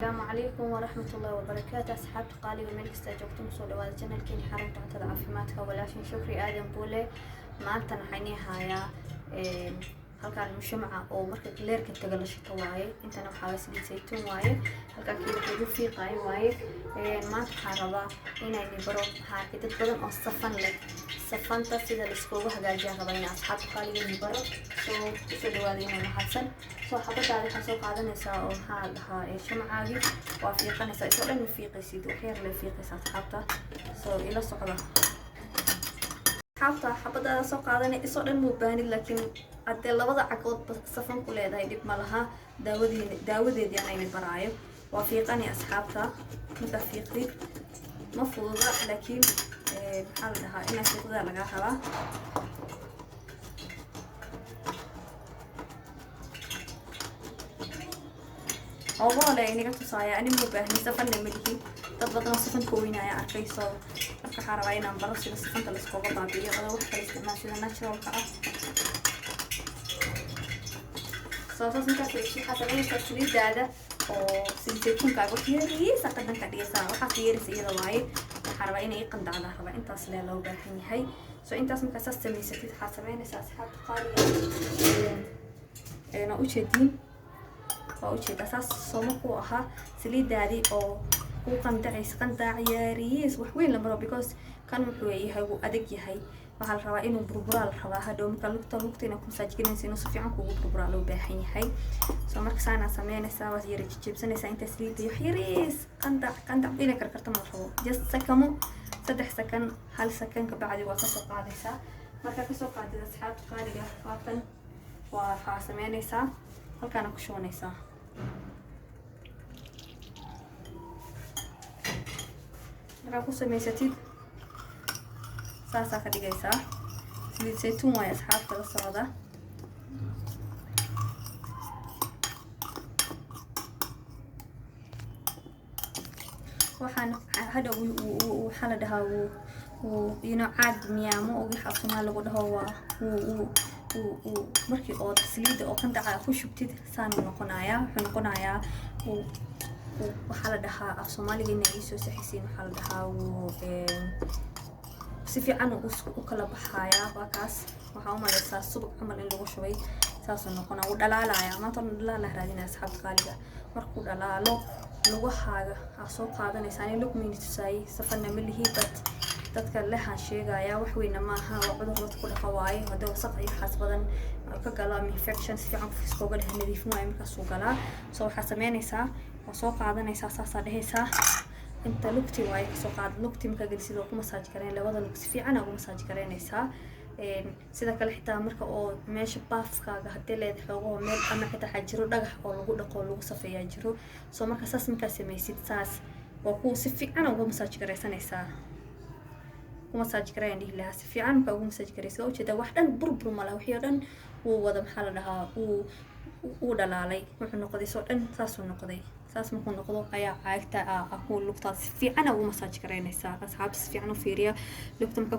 السلام عليكم ورحمة الله وبركاته. أصحابتي قالي وملك استاجوكتم صور وهذا الجنة كيني حرم تعتذر عافيماتها ولكن شكري آدم بولي ما أنت نحني هايا هل كان مجمعة أو مركز لير كنت قلش تواعي أنت نوحاول سديد زيتون واعي هل كان كيلو كيلو في قاي واعي ما تحاربا هنا اللي برو هاكي تتبدن أو صفن لك صفن تصيد الاسكوبة هجاجة غبينا أصحابتي قالي اللي برو سو دوالينا محسن soo xabada waxaa soo qaadanaysaa oo maxaa lahaa shumacaagi waa fiiqanaysaa isoo dhan fiiqaysid waxyar la fiiqaysaa asxaabta soo ila socda asxaabta xabada soo qaadanay isoo dhan muu baahnid laakiin hadee labada cagood safan ku leedahay dib ma laha daawadeedii aanay baraayo waa fiiqanay asxaabta marka fiiqdid ma fududa laakiin maxaa la dhahaa in fiiqda laga rabaa أولا يعني قلت صايا أنا مو باهني سفن ملكي تضبطنا سفن كوينا يا أركيسو أركي حاربينا مبرس إلى سفن تلسكوبة طبيعية غدا وحكا يستعمل سيدا ناتشرال كأ صوصاص نكا سيشي حسابين تسليد دادا أو سيسيكون كاقوت يريسا قدن كديسا وحاسي يريس إيدا واي حاربينا إيقن دادا حربا إنتا سليا لو باهني هاي سو إنتا سمكا سستمي ستيد حسابين إساسحات قالي أنا أوشدين وأوجد أساس صمكو أها سليدادي أو قندعيس قندع ياريس وحوين لمرة because كان محوي هاي وأدق هاي وحال روا إنه بربرال روا هادو مكان لقطة إنكم ساجين سينو سفيع عنكو بربرال وباحين هاي سمرك سانا سمينا سوا زيري جيبسنا ساين تسليد يحيريس قندع إلى كركرت مرحبا جست سكمو سدح سكن هل سكن كبعد وقصة قادسة مركا كسو قادسة أصحاب قالي فاتن وحاسمينا سا هل كان كشونيسا markaa ku samaysatid saasaa ka dhigaysaa saliid saytuun waaye asxaabta la socda waxaan hadda waxaa la dhahaa caag miyaamo oo wixii afsumaa lagu dhaho waa markii oo saliida oo qandaca ku shubtid saan noqonayaa wuxuu noqonayaa waxaa la dhahaa af Soomaaliga inay soo saxisiin waxaa la dhahaa si fiican u kala baxaya wakaas waxa u malaysaa subag camal in lagu shubay saas noqona uu dhalaalaya maanta dhalaala raadina asxaabta qaaliga markuu dhalaalo lagu haaga soo qaadanaysaa in lagu miintisay safana milihi dadka leha sheegaya wax weyn ma aha waa cudur ku dhaqawaay hada wasaq iyo xas badan ka gala infections fiican fiskooga nadiifin way marka soo galaa soo waxa sameynaysaa soo qaadanaysaa saasa dhehaysaa inta lugti way soo qaad lugti marka galisido ku masaaj kareen labada lug si fiican ugu masaaj kareenaysaa sida kale xitaa marka oo meesha baafkaaga hadii leedahay xogo meel ama xitaa xajiro dhagax oo lagu dhaqo lagu safeeyaa jiro soo marka saas marka sameeysid saas waa ku si fiican ugu masaaj kareenaysaa masaaj kareen ilaha si fiican marka ugu masaaj kareysa oo jeeda wax dhan burbur ma laha wixii dhan uu wada maxaa la dhahaa uu dhalaalay wuxuu noqday soo dhan saas uu noqday saas markuu noqdo ayaa caagta ku lugta si fiican ugu masaaj kareynaysaa asxaab si fiican u fiiriya lugta marka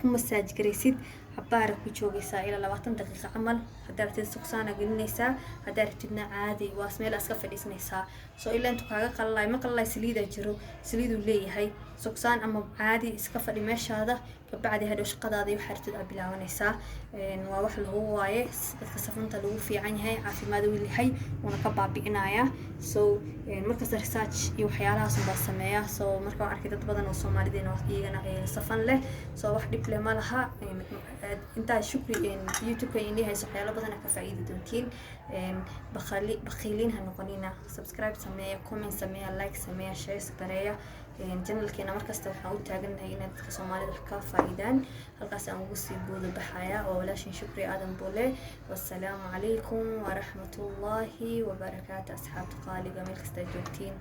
ku masaaj kareysid حبار كوجوجي سائلة لواتن دقيقة عمل هدارت السكسانة قلنيسا هدارت بدنا عادي واسميل أسقف الإسنيسا سو إلا أنتو كاغا قلّاي ما قلّاي سليدة جرو سليدو لي هاي سكسان أما عادي اسقف الإماش هذا كبعد هادو شقدا دي وحرت الأبلاونيسا نواوح اللي هو وايس اتكسفنت اللي هو في عين هاي عافي ما دوي اللي هاي ونكبع بإنايا سو مركز ريساتش يو حيالها سنبا السمايا سو مركز عركدة بدن وصومالي دين وإيغانا صفن له سو واحد دي ما لها انت شكري يوتيوب كاين هاي صحيح بدنا كفايده دونتين بخيلين هنقنينا سبسكرايب سميه كومنت سميه لايك سميه شير سبريا channel keena markasta waxaan u taaganahay in dadka Soomaalida wax ka faa'iidaan halkaas aan ugu sii buudo baxaya oo walaashin shukri aadan boole wassalaamu calaykum wa rahmatullahi wa barakaatuh asxaabta qaaliga meel kasta joogtiin